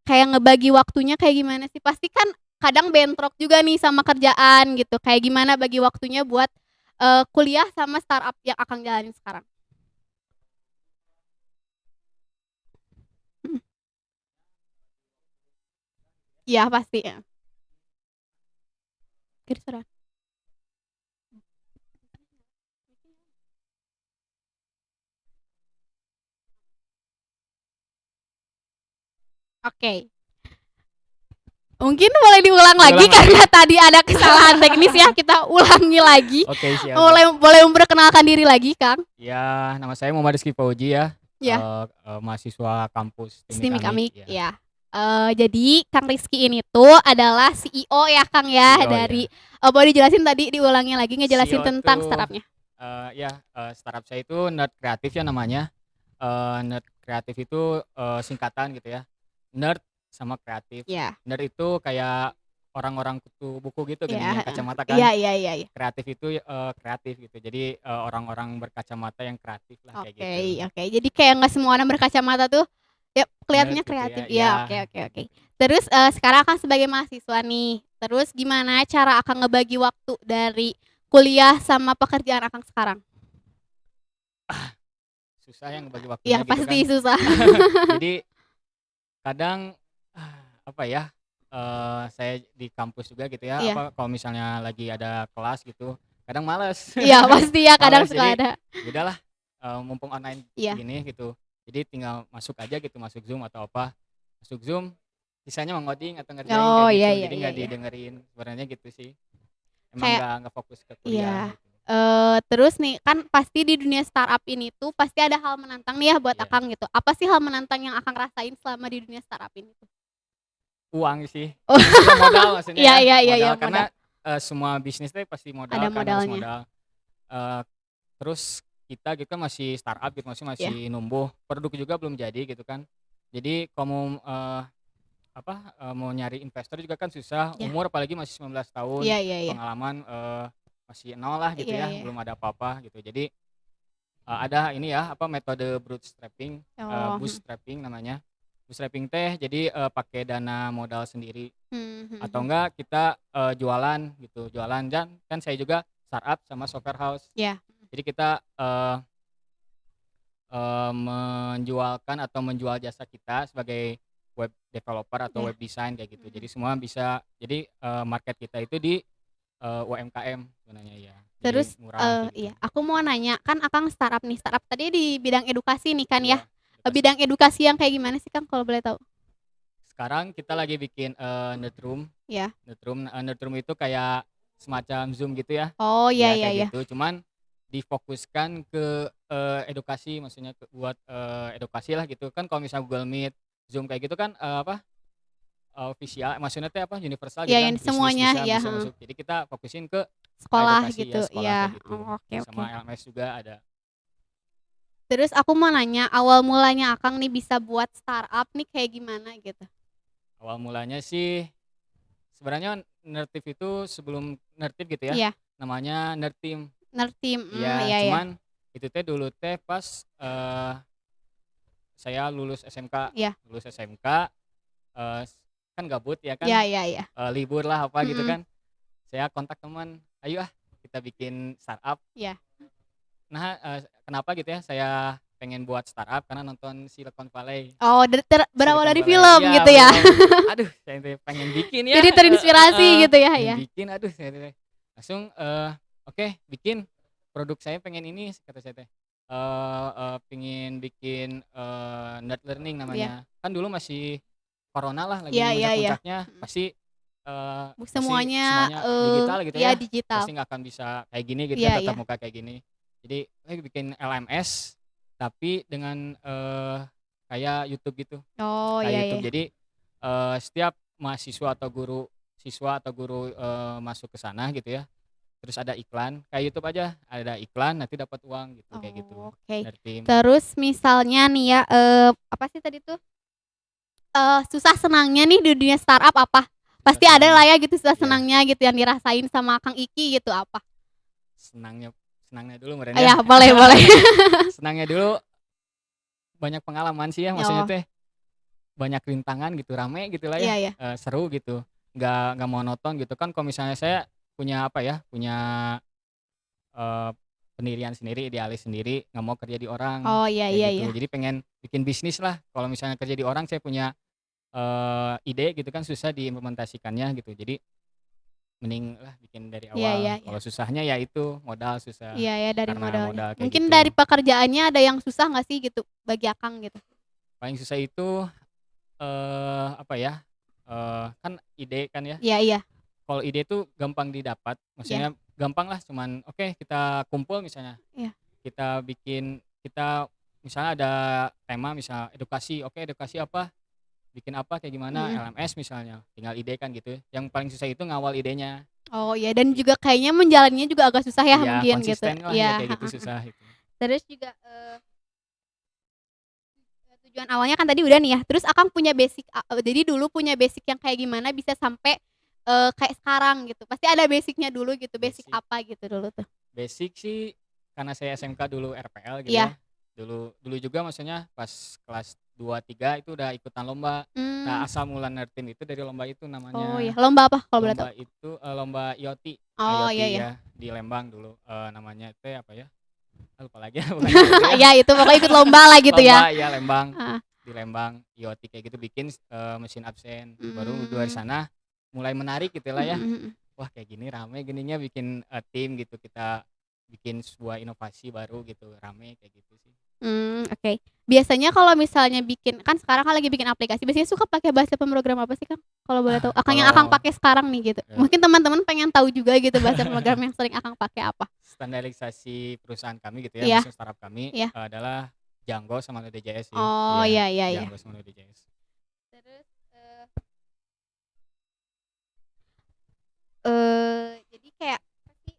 kayak ngebagi waktunya kayak gimana sih? Pasti kan kadang bentrok juga nih sama kerjaan gitu. Kayak gimana bagi waktunya buat kuliah sama startup yang Akang jalanin sekarang? Hmm, iya pasti ya. Kira-kira. Oke, mungkin boleh diulang lagi Diulang lagi. karena tadi ada kesalahan teknis ya. Kita ulangi lagi. Oke, siap. Boleh boleh memperkenalkan diri lagi, Kang? Ya, nama saya Muhammad Rizky Fauji ya. Ya, Mahasiswa kampus TIMIK STIMIK Amik Amik ya. ya. Jadi Kang Rizky ini tuh adalah CEO ya Kang ya CEO dari ya. boleh dijelasin tadi diulangi lagi ngejelasin CEO tentang tuh startupnya. startup saya itu Nerd Kreatif ya namanya. Nerd Kreatif itu singkatan gitu ya. Nerd sama kreatif. Ya, Nerd itu kayak orang-orang kutu buku gitu gini ya, yang kacamata iya kan. iya iya. Iya. Kreatif itu kreatif gitu. Jadi orang-orang berkacamata yang kreatif lah kayak Oke gitu. oke. Jadi kayak nggak semua orang berkacamata tuh ya Nerd kelihatannya gitu kreatif. ya. Ya Ya, oke oke oke. Terus sekarang Kang sebagai mahasiswa nih. Terus gimana cara Akang ngebagi waktu dari kuliah sama pekerjaan Akang sekarang? susah yang ngebagi Ya waktunya gitu pasti kan. susah. Jadi kadang apa ya, saya di kampus juga gitu ya, Iya. apa kalau misalnya lagi ada kelas gitu, kadang males. Iya pasti ya kadang Males suka jadi ada. ya udahlah, mumpung online Iya. gini gitu, jadi tinggal masuk aja gitu, masuk Zoom atau apa, masuk Zoom, sisanya mau ngoding atau ngerjain Oh kayak iya gitu, iya jadi iya nggak iya. didengerin, sebenarnya gitu sih. Emang Kayak nggak fokus ke kuliah iya. gitu. Terus nih kan pasti di dunia startup ini tuh pasti ada hal menantang nih ya buat Iya, Akang gitu. Apa sih hal menantang yang Akang rasain selama di dunia startup ini tuh? uang sih, Oh, maksudnya modal maksudnya iya ya, iya iya iya modal modal. karena, semua bisnis teh pasti modal Ada kan, harus modalnya. modal. Eee, Terus kita gitu kan masih startup gitu, maksudnya Iya. masih numbuh, produk juga belum jadi gitu kan. Jadi kalau mau, mau nyari investor juga kan susah, Iya. umur apalagi masih 19 tahun, Iya iya iya. pengalaman, masih nol lah gitu Iya ya, iya. belum ada apa-apa gitu. Jadi, ada ini ya, apa, metode Oh. bootstrapping namanya. Bootstrapping teh jadi, pakai dana modal sendiri atau Hmm. enggak kita, jualan gitu, jualan dan kan saya juga startup sama software house. Iya. Jadi kita, menjualkan atau menjual jasa kita sebagai web developer atau Iya. web design kayak gitu. Jadi Mhm. semua bisa jadi, market kita itu di, UMKM sebenarnya ya. Jadi Terus murah kayak gitu. iya, aku mau nanya, kan Akang startup nih, startup tadi di bidang edukasi nih kan ya. Iya, edukasi. Bidang edukasi yang kayak gimana sih Kang kalau boleh tahu? Sekarang kita lagi bikin, Nerdroom. Ya. Nerdroom itu kayak semacam Zoom gitu ya. Oh iya Ya iya iya. kayak gitu, cuman difokuskan ke, edukasi, maksudnya buat, edukasi lah gitu. Kan kalau misalnya Google Meet, Zoom kayak gitu kan, visual maksudnya teh apa, universal Iya gitu kan, yang bisnis semuanya bisa ya, bisa heeh. masuk. Jadi kita fokusin ke Sekolah edukasi gitu, ya, sekolah iya. kayak gitu. Oh, oke oke. Sama LMS juga ada. Terus aku mau nanya, awal mulanya Akang nih bisa buat startup nih kayak gimana gitu? Awal mulanya sih sebenarnya Nertif itu sebelum Nertif gitu ya, Iya, namanya Nertim. Nertim, Iya, iya ya. cuman Itu teh dulu teh pas saya lulus SMK. Iya. Lulus SMK kan gabut ya kan, Iya, iya, iya. libur lah apa gitu Mm-mm. kan. Saya kontak teman, ayo kita bikin startup. Iya. Nah, kenapa gitu ya saya pengen buat startup karena nonton Silicon Valley. Oh, berawal Silicon dari Valley. film Iya, gitu ya. aduh, saya teh pengen bikin ya. Jadi terinspirasi gitu ya, Pengen ya. bikin, aduh saya teh langsung oke, bikin produk saya pengen ini kata saya teh. Pengen bikin nerd learning Iya. namanya. Kan dulu masih corona lah lagi Iya, iya, iya. puncak-puncaknya, pasti Semuanya digital gitu ya ya. digital. Pasti nggak akan bisa kayak gini gitu Iya, kan, tatap iya. muka kayak gini. Jadi bikin LMS tapi dengan kayak YouTube gitu. Oh, Kayak iya, YouTube. iya. Jadi setiap mahasiswa atau guru masuk ke sana gitu ya. Terus ada iklan, kayak YouTube aja, ada iklan nanti dapat uang gitu, kayak gitu. Oh, oke. Dari tim. Terus misalnya nih ya, apa sih tadi tuh? Susah senangnya nih di dunia startup apa? Pasti Susah ada senang. lah ya gitu susah Iya. senangnya gitu yang dirasain sama Kang Iki gitu apa? Senangnya dulu meren Ya, ya. boleh, boleh. Senangnya dulu banyak pengalaman sih ya, maksudnya Oh. teh banyak rintangan gitu, rame gitu lah ya. Iya, iya. Seru gitu. Nggak monoton gitu kan, kalau misalnya saya punya apa ya, punya pendirian sendiri, idealis sendiri, nggak mau kerja di orang Oh, iya, kayak iya, gitu. iya. Jadi pengen bikin bisnis lah. Kalau misalnya kerja di orang, saya punya ide gitu kan, susah diimplementasikannya gitu. Jadi mending lah bikin dari Iya, awal. iya, iya. Kalau susahnya ya itu modal susah. Iya, ya dari Karena modalnya. modal kayak Mungkin gitu. dari pekerjaannya ada yang susah nggak sih gitu bagi Akang gitu? Paling susah itu apa ya? Kan ide kan ya. Iya, iya. Kalau ide itu gampang didapat, maksudnya gampang lah, cuman oke, kita kumpul misalnya. Iya. Kita misalnya ada tema misal edukasi, oke edukasi apa? Bikin apa kayak gimana? LMS misalnya. Tinggal ide kan gitu. Yang paling susah itu ngawal idenya. Oh iya, dan juga kayaknya menjalannya juga agak susah ya Iya, mungkin gitu. konsisten lah ya Iya. kayak gitu susah itu. Terus juga tujuan awalnya kan tadi udah nih ya. Terus Akang punya basic, jadi dulu punya basic yang kayak gimana bisa sampai kayak sekarang gitu. Pasti ada basicnya dulu gitu. Basic Basic. apa gitu dulu tuh? Basic sih karena saya SMK dulu RPL gitu Iya. ya. Dulu juga maksudnya pas kelas 2 3 itu udah ikutan lomba. Nah, asal mula nerd team itu dari lomba itu namanya. Oh iya, lomba apa kalau boleh tahu? Lomba itu lomba IoT. Oh IoT iya, iya. ya di Lembang dulu. Namanya itu apa ya? Lupa lagi ya pokoknya itu ya. Iya, itu pokoknya ikut lomba lah gitu ya. Lomba ya Lembang. Heeh. Di Lembang IoT kayak gitu bikin mesin absen. Baru dari sana mulai menarik gitu lah ya. Wah, kayak gini rame gininya, bikin tim gitu, kita bikin sebuah inovasi baru gitu, rame kayak gitu sih. Oke. Biasanya kalau misalnya bikin, kan sekarang kan lagi bikin aplikasi, biasanya suka pakai bahasa pemrogram apa sih, Kang? Kalau boleh tahu. Akang yang Akang Kalau pakai sekarang nih gitu. Ya. Mungkin teman-teman pengen tahu juga gitu bahasa pemrogram yang sering Akang pakai apa. Standarisasi perusahaan kami gitu ya, Iya. maksudnya startup kami Iya. adalah Django sama Node.js sih. Oh iya, iya, iya. Django sama Node.js. Terus jadi kayak apa sih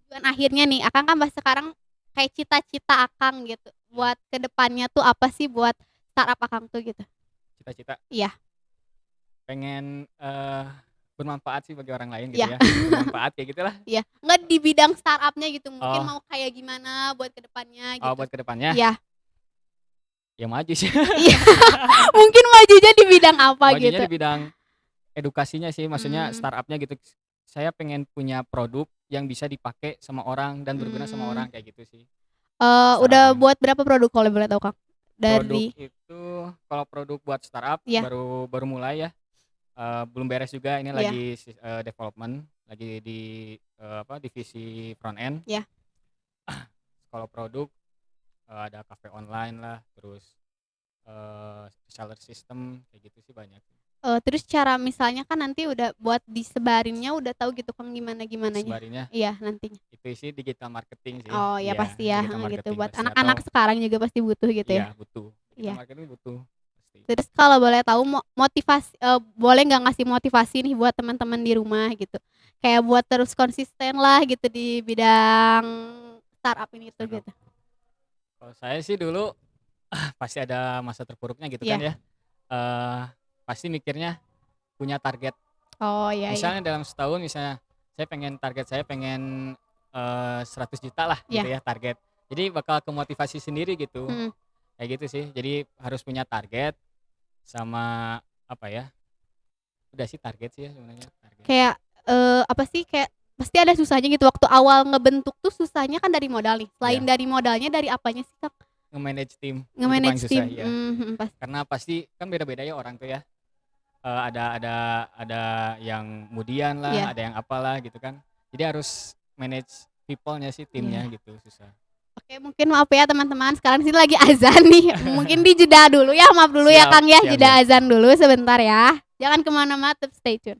tujuan akhirnya nih, Akang kan bahas sekarang kayak cita-cita Akang gitu. Buat kedepannya tuh apa sih buat startup Akang tuh gitu? Cita-cita Iya. pengen bermanfaat sih bagi orang lain gitu Iya. ya. Bermanfaat kayak gitulah. Iya. Nggak di bidang startupnya gitu. Mungkin Oh. mau kayak gimana buat kedepannya gitu. Oh, buat kedepannya Iya. ya maju sih. Iya. Mungkin majunya di bidang apa Majunya gitu. di bidang edukasinya sih, maksudnya Hmm. startupnya gitu. Saya pengen punya produk yang bisa dipakai sama orang dan berguna sama Hmm. orang kayak gitu sih. Udah Startupnya. buat berapa produk kalau boleh tahu, Kang? Produk Dari itu kalau produk buat startup Iya. baru mulai ya. Belum beres juga, ini Iya. lagi development, lagi di divisi front end. Iya. Kalau produk ada cafe online lah, terus seller system kayak gitu sih banyak. terus cara misalnya kan nanti udah buat disebarinnya udah tahu gitu, Kang, gimananya. Sebarinya Iya, nantinya. itu sih digital marketing sih. Oh ya Iya, pasti ya, digital gitu. marketing Buat pasti, anak-anak atau sekarang juga pasti butuh gitu ya. iya butuh. Digital Iya. marketing butuh pasti. Terus kalau boleh tahu motivasi, boleh nggak ngasih motivasi nih buat teman-teman di rumah gitu. Kayak buat terus konsisten lah gitu di bidang startup ini tuh Startup. gitu. Kalau saya sih dulu pasti ada masa terpuruknya gitu Iya. kan ya. Pasti mikirnya punya target. Oh iya, iya. Misalnya dalam setahun misalnya saya pengen 100 juta lah gitu ya target. Jadi bakal kemotivasi sendiri gitu. Hmm. Kayak gitu sih. Jadi harus punya target sama apa ya? Udah sih target sih ya sebenarnya. Target. Kayak apa sih, kayak pasti ada susahnya gitu waktu awal ngebentuk tuh. Susahnya kan dari modal nih. Selain Iya. dari modalnya, dari apanya sih Kak? Nge-manage tim itu paling Nge-manage susah tim. ya. Karena pasti kan beda-beda ya orang tuh ya. Ada yang mudian lah, Iya. ada yang apalah gitu kan. Jadi harus manage people-nya sih, timnya Iya. gitu, susah. Oke, mungkin maaf ya teman-teman. Sekarang sini lagi azan nih. Mungkin dijeda dulu ya. Maaf dulu ya Siap, Kang ya. siap, Jeda siap. azan dulu sebentar ya. Jangan kemana-mana, tetap stay tune.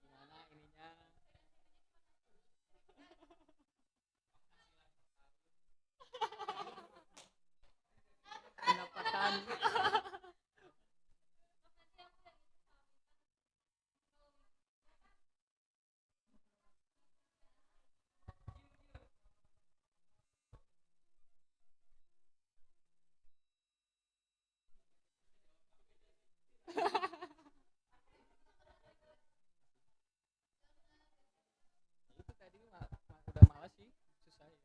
Gimana ininya? Pendapatan. Itu tadi udah malas sih, susah ya.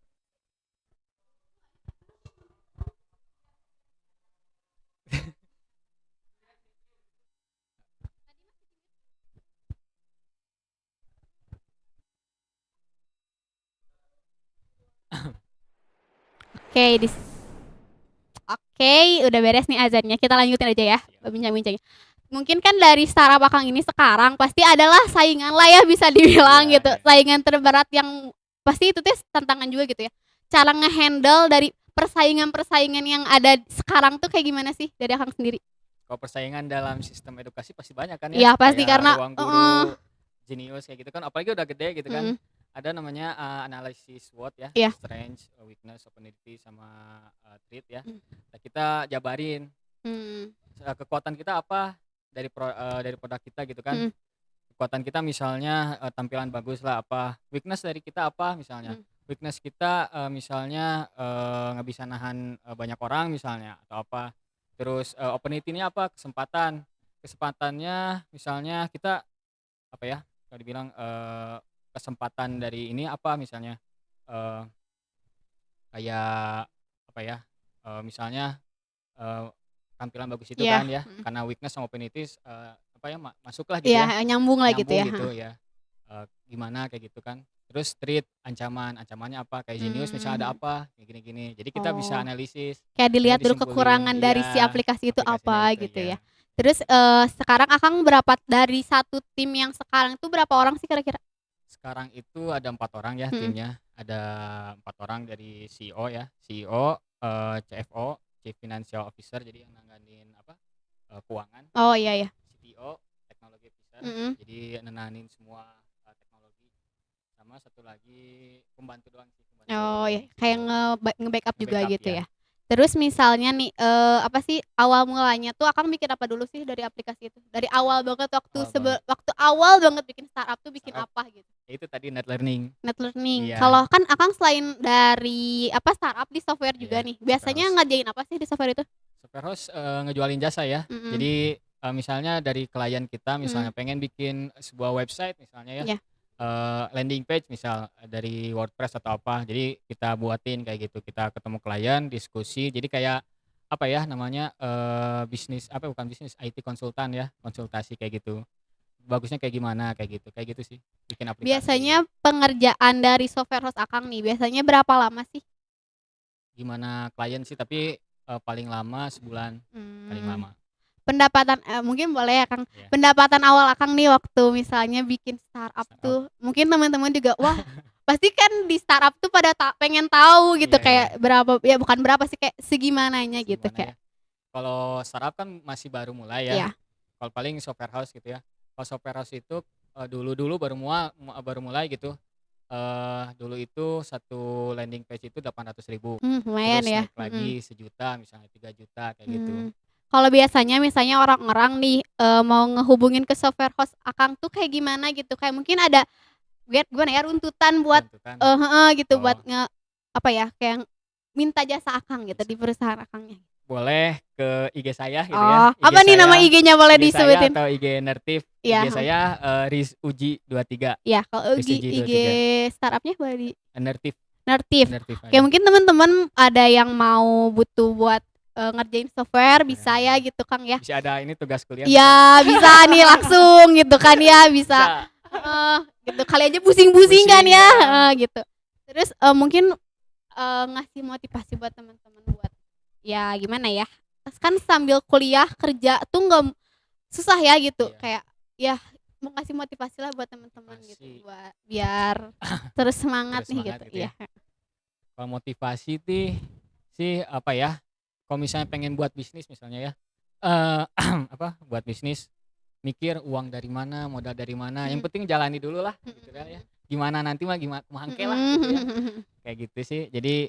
Oke, Oke, udah beres nih azannya. Kita lanjutin aja ya Siap. bincang-bincangnya. Mungkin kan dari startup Akang ini sekarang pasti adalah saingan lah ya, bisa dibilang Iya, gitu. iya. Saingan terberat yang pasti itu tuh tantangan juga gitu ya. Cara ngehandle dari persaingan-persaingan yang ada sekarang tuh kayak gimana sih dari Akang sendiri? Kalau persaingan dalam sistem edukasi pasti banyak kan ya, Iya pasti kayak karena Ruang Guru, Genius kayak gitu kan, apalagi udah gede gitu kan. mm, Ada namanya analisis SWOT ya, iya. strength, weakness, opportunity sama threat ya. Mm. Nah, kita jabarin Hmm, kekuatan kita apa dari produk kita gitu kan. mm, Kekuatan kita misalnya tampilan bagus lah apa, weakness dari kita apa misalnya. mm. Weakness kita misalnya nggak bisa nahan banyak orang misalnya atau apa. Terus opportunity-nya apa? Kesempatannya misalnya kita apa ya? Kalau dibilang kesempatan dari ini apa misalnya eh, kayak apa ya? Misalnya eh, tampilan bagus itu Iya. kan ya, Mm. karena weakness sama opportunities apa ya masuklah gitu ya, Iya, nyambung lah gitu nyambung ya. gitu ya. Gimana kayak gitu kan. Terus treat ancamannya apa, kayak Genius misalnya ada Hmm. apa, kayak gini-gini. Jadi kita bisa Oh. analisis, Kayak dilihat dulu disimpulin, kekurangan dari si iya, aplikasi itu aplikasinya apa itu gitu ya. ya. Terus sekarang Akang berapa dari satu tim yang sekarang itu berapa orang sih kira-kira? Sekarang itu ada 4 orang ya Mm-mm. timnya. Ada 4 orang dari CEO ya, CEO, CFO, Chief Financial Officer, jadi yang nanganin apa keuangan. Oh iya ya. TO, teknologi officer. Mm-mm. Jadi nenanin semua teknologi. Sama satu lagi pembantu doang sih, Oh ya, pembantu kayak TO. nge-backup juga Nge-backup gitu ya. ya. Terus misalnya nih, apa sih awal mulanya tuh Akang bikin apa dulu sih dari aplikasi itu? Dari awal banget Awal banget waktu awal banget bikin startup tuh bikin startup, apa gitu? ya itu tadi net learning. Net learning. Iya, Kalau kan Akang selain dari apa startup di software juga iya, nih, software biasanya house. ngerjain apa sih di software itu? Software house ngejualin jasa ya. Mm-mm. Jadi misalnya dari klien kita Mm-mm. misalnya pengen bikin sebuah website misalnya ya, Iya. landing page misal dari WordPress atau apa. Jadi kita buatin kayak gitu. Kita ketemu klien, diskusi. Jadi kayak apa ya namanya bisnis apa bukan bisnis IT konsultan ya, konsultasi kayak gitu. Bagusnya kayak gimana kayak gitu sih. Bikin aplikasi. Biasanya pengerjaan dari software host Akang nih, biasanya berapa lama sih? Gimana klien sih tapi paling lama sebulan, paling Hmm. lama. Pendapatan mungkin boleh ya Kang. Ya, Pendapatan awal Akang nih waktu misalnya bikin startup startup. tuh, mungkin teman-teman juga wah, pasti kan di startup tuh pada pengen tahu gitu Iya, iya. kayak berapa ya bukan berapa sih kayak segimananya gitu Gimana ya? kayak. Kalau startup kan masih baru mulai ya. Iya. Kalau paling software house gitu ya. Kalau software house itu dulu-dulu baru mulai gitu. Dulu itu satu landing page itu 800.000. Lumayan Terus ya. naik lagi 1 juta misalnya 3 juta kayak gitu. Kalau biasanya misalnya orang-orang nih mau ngehubungin ke software host Akang tuh kayak gimana gitu? Kayak mungkin ada gimana ya runtutan buat Tentukan. gitu buat Oh, apa ya kayak minta jasa Akang gitu di bisa. perusahaan Akangnya. Boleh ke IG saya gitu Oh, ya. IG apa nih nama saya, IG-nya boleh IG saya disebutin? atau IG Nertif. Iya, IG saya Rizuji23. ya kalau IG 23. startupnya boleh di Nertif, Nertif. Nertif Oke, aja. mungkin teman-teman ada yang mau butuh buat ngerjain software bisa Software. ya gitu Kang ya. Bisa ada ini tugas kuliah bisa. Ya bisa nih langsung gitu kan ya bisa. Bisa. Gitu kali aja pusing-pusing kan Pusing ya ya. gitu. Terus mungkin ngasih motivasi buat teman-teman buat ya gimana ya? Kan sambil kuliah kerja tuh nggak susah ya gitu Iya. kayak ya mau ngasih motivasi lah buat teman-teman gitu Motivasi. buat biar terus semangat Terus nih semangat gitu gitu ya. ya. Kalau motivasi sih apa ya? Kalau misalnya pengen buat bisnis misalnya ya. Apa? Buat bisnis mikir uang dari mana, modal dari mana. Yang penting jalani dulu lah gitu kan ya. Gimana nanti mah gimana mangke lah gitu ya. Kayak gitu sih. Jadi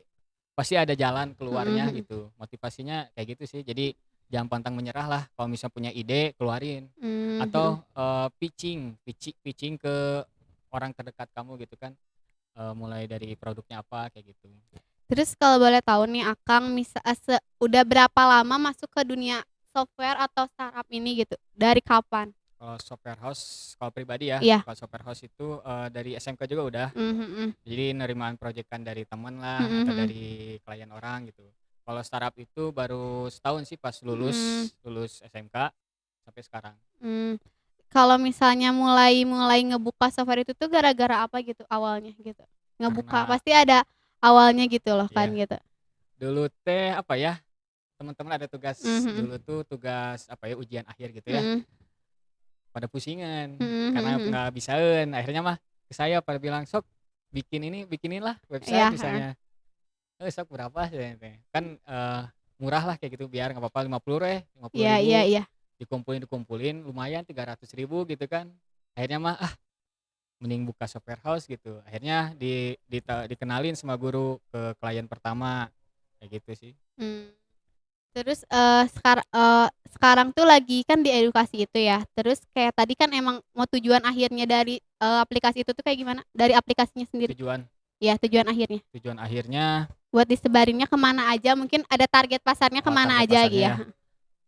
pasti ada jalan keluarnya gitu. Motivasinya kayak gitu sih. Jadi jangan pantang menyerah lah. Kalau misalnya punya ide keluarin atau pitching ke orang terdekat kamu gitu kan. Mulai dari produknya apa kayak gitu. Terus kalau boleh tahu nih Akang udah berapa lama masuk ke dunia software atau startup ini gitu? Dari kapan? Kalau software house, kalau pribadi ya, Iya. kalau software house itu dari SMK juga udah. Jadi nerimaan proyekan dari teman lah atau dari klien orang gitu. Kalau startup itu baru setahun sih pas lulus SMK sampai sekarang. Kalau misalnya mulai ngebuka software itu tuh gara-gara apa gitu awalnya gitu? Ngebuka Karena pasti ada awalnya gitu loh kan ya gitu. dulu apa ya, teman-teman ada tugas dulu tuh tugas apa ya ujian akhir gitu ya. Pada pusingan karena nggak bisain. Akhirnya mah ke saya pada bilang sok bikinilah website Iya, misalnya. Sok berapa sih kan murah lah kayak gitu biar nggak apa-apa 50 iya, ribu iya, iya. dikumpulin lumayan 300.000 gitu kan. Akhirnya mah mending buka software house gitu. Akhirnya dikenalin sama guru ke klien pertama kayak gitu sih. Terus sekarang tuh lagi kan di edukasi itu ya. Terus kayak tadi kan emang mau tujuan akhirnya dari aplikasi itu tuh kayak gimana? Dari aplikasinya sendiri. Tujuan Ya tujuan akhirnya. akhirnya Buat disebarinnya kemana aja? Mungkin ada target pasarnya kemana target aja pasarnya gitu ya? ya.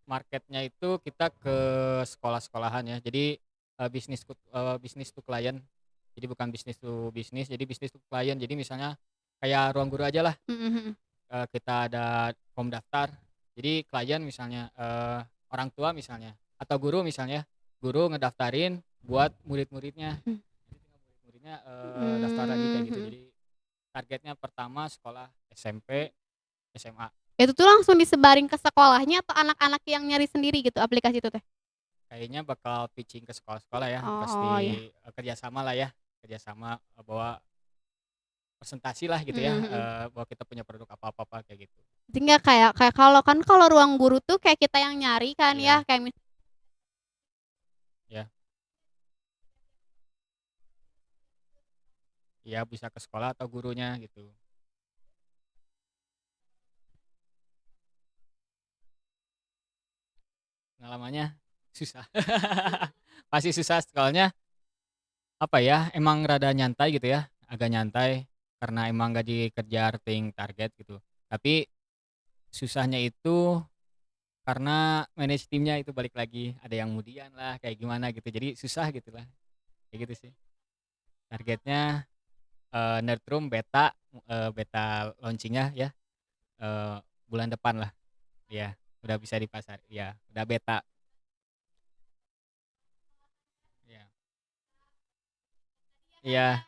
Marketnya itu kita ke sekolah-sekolahan ya. Jadi bisnis to klien. Jadi bukan bisnis to bisnis, jadi bisnis to klien. Jadi misalnya kayak ruang guru aja lah. Kita ada form daftar. Jadi klien misalnya orang tua misalnya atau guru misalnya, guru ngedaftarin buat murid-muridnya. Jadi tinggal murid-muridnya daftar lagi kayak gitu. Jadi targetnya pertama sekolah SMP, SMA. Itu tuh langsung disebarin ke sekolahnya atau anak-anak yang nyari sendiri gitu aplikasi itu teh? Kayaknya bakal pitching ke sekolah-sekolah ya, Oh pasti ya. kerjasama lah ya, kerjasama bahwa presentasi lah gitu ya, bahwa kita punya produk apa-apa kayak gitu. Jadi nggak kayak kalau ruang guru tuh kayak kita yang nyari kan ya Iya. kayak Ya bisa ke sekolah atau gurunya gitu. Pengalamannya susah. Pasti susah soalnya apa ya, emang rada nyantai gitu ya, agak nyantai karena emang gak dikejar ting target gitu. Tapi susahnya itu karena manage timnya itu balik lagi, ada yang mudian lah kayak gimana gitu. Jadi susah gitu lah. Kayak gitu sih. Targetnya Nerdroom beta beta launchingnya ya eh, bulan depan lah. Ya, udah bisa di pasar. Ya, udah beta. Ya. Iya,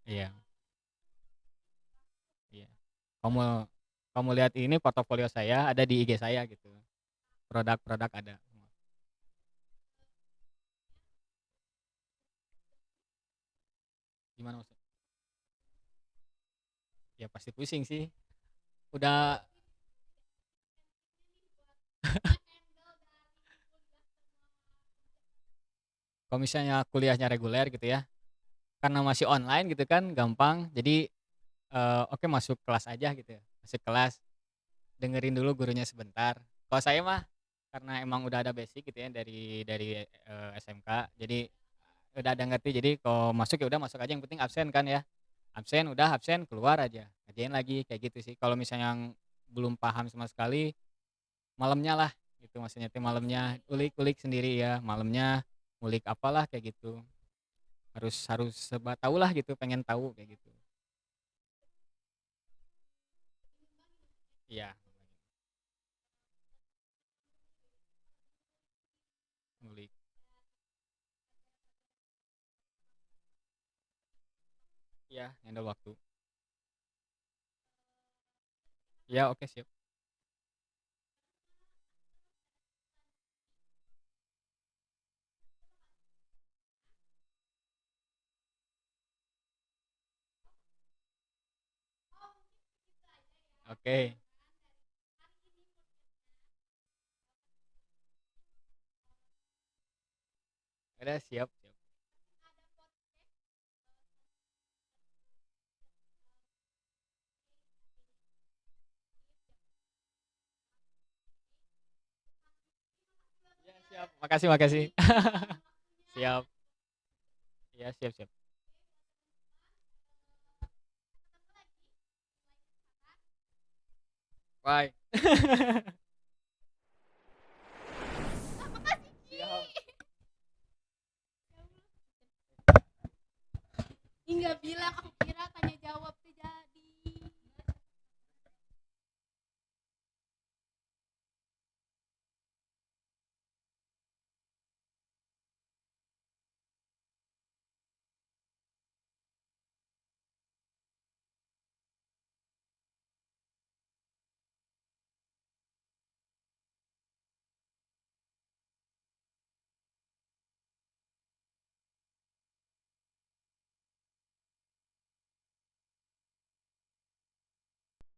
iya, iya. Kamu kamu lihat ini portofolio saya ada di IG saya gitu. Produk-produk ada. Gimana maksudnya? Ya pasti pusing sih. Udah kalau misalnya kuliahnya reguler gitu ya, karena masih online gitu kan, gampang. Jadi oke masuk kelas aja gitu ya. Masuk kelas, dengerin dulu gurunya sebentar. Kalau saya mah karena emang udah ada basic gitu ya dari SMK, jadi udah ada ngerti. Jadi kalau masuk ya udah masuk aja, yang penting absen kan ya. Absen udah absen keluar aja. Kerjain lagi kayak gitu sih. Kalau misalnya yang belum paham sama sekali, malamnya lah gitu maksudnya teh malamnya ulik-ulik sendiri ya, malamnya ngulik apalah kayak gitu. Harus harus serba tahu lah gitu, pengen tahu kayak gitu. Iya, ngulik. Iya, handle waktu. Ya, oke siap. Oke. Udah siap, siap. Ya, siap. Makasih, makasih. Siap. Ya, siap, siap. Bye.